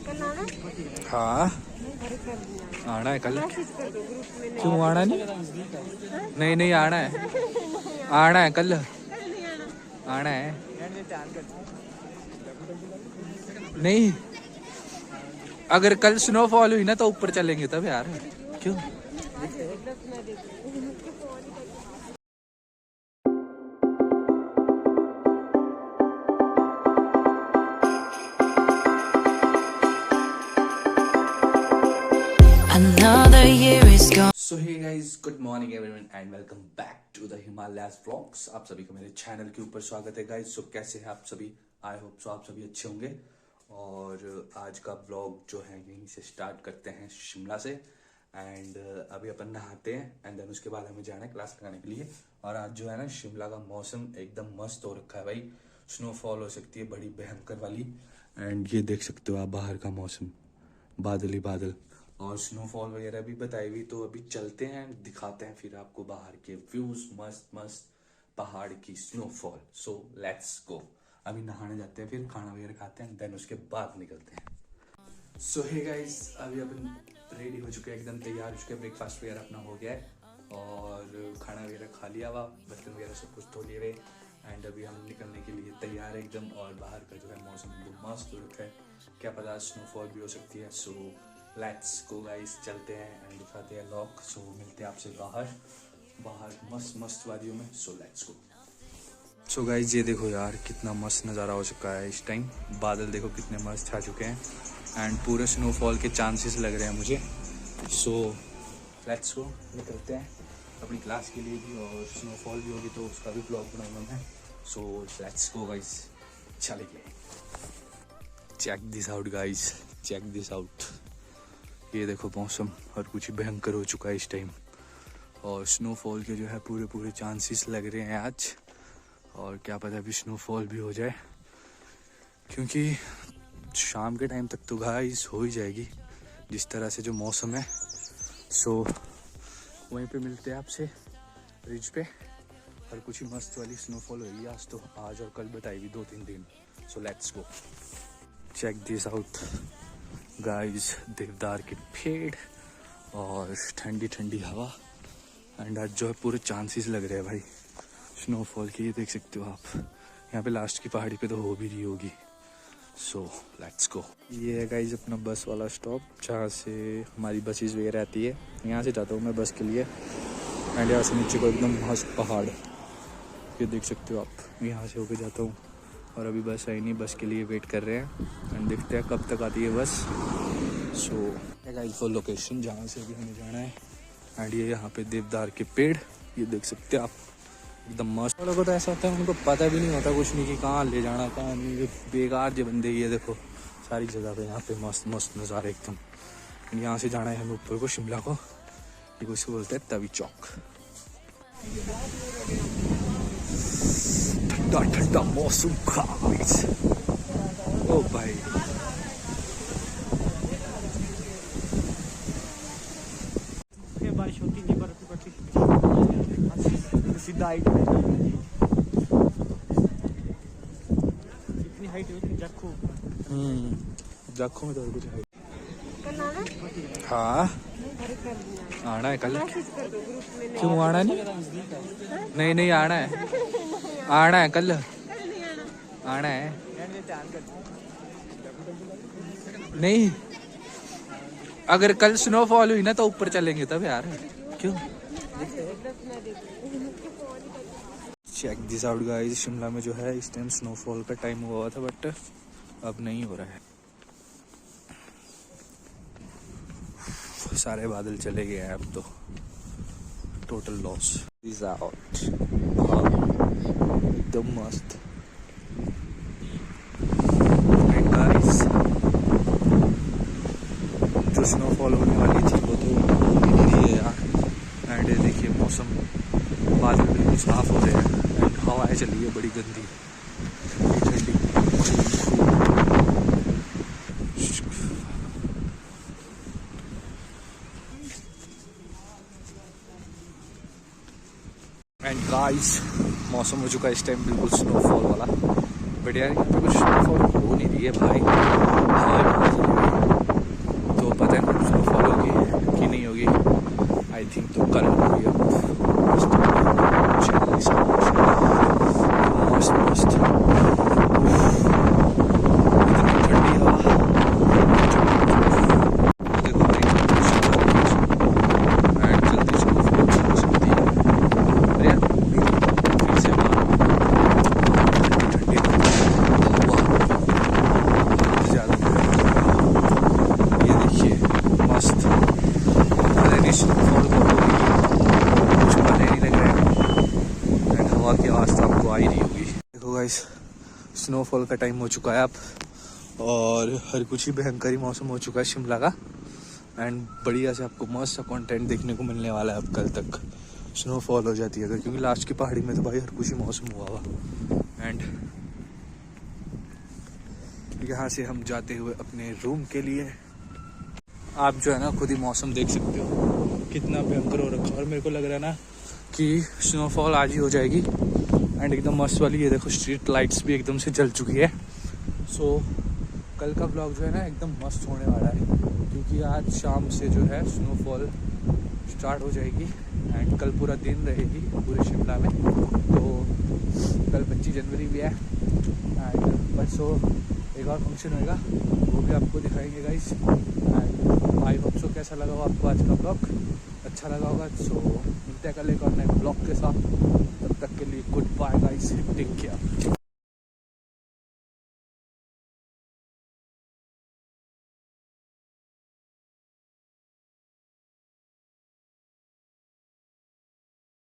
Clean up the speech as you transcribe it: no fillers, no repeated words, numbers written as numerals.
हाँ आना है कल। क्यों आना नहीं? नहीं आना है, आना है कल, आना है। नहीं अगर कल स्नोफॉल हुई ना तो ऊपर चलेंगे तब यार। क्यों? Another year is gone. So hey guys, good morning everyone and welcome back to the Himalayas vlogs. आप सभी को मेरे चैनल के ऊपर स्वागत है गाइस। सो कैसे हैं आप सभी? आई होप सो आप सभी अच्छे होंगे। और आज का व्लॉग जो है यहीं से स्टार्ट करते हैं, शिमला से। एंड अभी अपन नहाते हैं एंड देन उसके बाद हमें जाना है क्लास लगाने के लिए। और आज जो है ना, शिमला का मौसम एकदम मस्त हो रखा है भाई। स्नोफॉल हो सकती है बड़ी भयंकर वाली। एंड ये देख सकते हो आप बाहर का मौसम, बादल ही बादल और स्नोफॉल वगैरह भी बताई हुई। तो अभी चलते हैं, दिखाते हैं फिर आपको बाहर के व्यूज, मस्त मस्त पहाड़ की स्नोफॉल। सो लेट्स गो। अभी नहाने जाते हैं, फिर खाना वगैरह खाते हैं, देन उसके बाद निकलते हैं। सो हे गाइस, अभी अपन रेडी हो चुके हैं, एकदम तैयार हो चुके हैं। ब्रेकफास्ट वगैरह अपना हो गया है और खाना वगैरह खा लिया हुआ, बर्तन वगैरह सब कुछ धो लिए हुए। एंड अभी हम निकलने के लिए तैयार है एकदम। और बाहर का जो है मौसम एकदम मस्त हो रखा है, क्या पता स्नोफॉल भी हो सकती है। सो लेट्स गो गाइस, चलते हैं एंड दिखाते हैं लॉक। सो मिलते हैं आपसे बाहर मस्त मस्त वादियों में। सो लेट्स गो। सो गाइस, ये देखो यार कितना मस्त नज़ारा हो चुका है इस टाइम। बादल देखो कितने मस्त छा चुके हैं एंड पूरे स्नोफॉल के चांसेस लग रहे हैं मुझे। सो लेट्स गो, निकलते हैं अपनी क्लास के लिए भी, और स्नोफॉल भी होगी तो उसका भी ब्लॉग बनाऊंगा मैं। सो लेट्स गो गाइस, चलेंगे। Check this out guys, check this out. ये देखो मौसम और कुछ भयंकर हो चुका है इस टाइम। और स्नोफॉल के जो है पूरे चांसेस लग रहे हैं आज। और क्या पता अभी स्नोफॉल भी हो जाए, क्योंकि शाम के टाइम तक तो गाइस हो ही जाएगी जिस तरह से जो मौसम है। सो वहीं पे मिलते हैं आपसे ब्रिज पे। और कुछ ही मस्त वाली स्नोफॉल होगी आज तो, आज और कल बताएगी 2-3 दिन। So let's go, check this out guys. देवदार के पेड़ और ठंडी ठंडी हवा। एंड आज जो है पूरे चांसेस लग रहे हैं भाई स्नोफॉल के। ये देख सकते हो आप, यहाँ पे लास्ट की पहाड़ी पे तो हो भी रही होगी। सो लेट्स गो। ये है गाइस अपना बस वाला स्टॉप, जहाँ से हमारी बसेस वगैरह आती है। यहाँ से जाता हूँ मैं बस के लिए। एंड यहाँ से नीचे को एकदम मस्त पहाड़, ये देख सकते हो आप। यहाँ से होके जाता हूँ और अभी बस आई नहीं, बस के लिए वेट कर रहे हैं एंड देखते हैं कब तक आती है बस। सो गाइस वो लोकेशन जहाँ से अभी हमें जाना है। एंड ये यहाँ पे देवदार के पेड़, ये देख सकते हैं आप, एकदम मस्त। लोगों को तो ऐसा होता है उनको पता भी नहीं होता कुछ नहीं कि कहाँ ले जाना कहाँ नहीं। ये बेकार जो बंदे, ये देखो सारी जगह पे यहाँ पे मस्त मस्त नज़ारे एकदम। एंड यहाँ से जाना है हमें ऊपर को, शिमला को। ये कुछ बोलते हैं तवी चौक। ठंडा ठंडा मौसम गाइस, ओ भाई। बारिश होती नहीं, बर्फ पड़ती सीधा हाइट में। इतनी हाइट है, इतनी जाखो जाखो में तो कुछ है। हाँ आना है कल। क्यों आना नहीं? नहीं आना है, आना है कल, आना है। नहीं अगर कल स्नोफॉल हुई ना तो ऊपर चलेंगे तब यार। क्यों? Check this out guys, Shimla में जो है इस टाइम स्नोफॉल का टाइम हुआ था, बट अब नहीं हो रहा है। सारे बादल चले गए हैं अब तो, टोटल लॉस। दिस आउट एकदम मस्त गाइस। जो स्नोफॉल होने वाली थी वो तो हो ही नहीं रही है यार। एंड देखिए मौसम, बादल बिल्कुल साफ हो रहे हैं एंड हवाएं चल रही है बड़ी गंदी ठंडी। एंड गाइस मौसम हो चुका है इस टाइम बिल्कुल स्नोफॉल वाला। बट यार यहाँ पे कुछ स्नोफॉल हो नहीं रही है भाई। स्नोफॉल का टाइम हो चुका है अब, और हर कुछ ही भयंकर ही मौसम हो चुका है शिमला का। एंड बढ़िया से आपको मस्त सा कंटेंट देखने को मिलने वाला है अब कल तक स्नोफॉल हो जाती है अगर, क्योंकि लास्ट की पहाड़ी में तो भाई हर कुछ ही मौसम हुआ हुआ। एंड यहाँ से हम जाते हुए अपने रूम के लिए। आप जो है ना खुद ही मौसम देख सकते हो कितना भयंकर हो रखा है, और मेरे को लग रहा है ना कि स्नोफॉल आज ही हो जाएगी। एंड एकदम मस्त वाली ये देखो स्ट्रीट लाइट्स भी एकदम से जल चुकी है। सो कल का ब्लॉग जो है ना एकदम मस्त होने वाला है, क्योंकि आज शाम से जो है स्नोफॉल स्टार्ट हो जाएगी एंड कल पूरा दिन रहेगी पूरे शिमला में। तो कल 25 जनवरी भी है एंड परसों एक और फंक्शन होएगा, वो भी आपको दिखाएंगे guys. And I hope so कैसा लगा हो आपको आज का ब्लॉग, अच्छा लगा होगा। सो मिलते हैं कल एक और नए ब्लॉग के साथ, तब तक के लिए गुड बाय गाइस।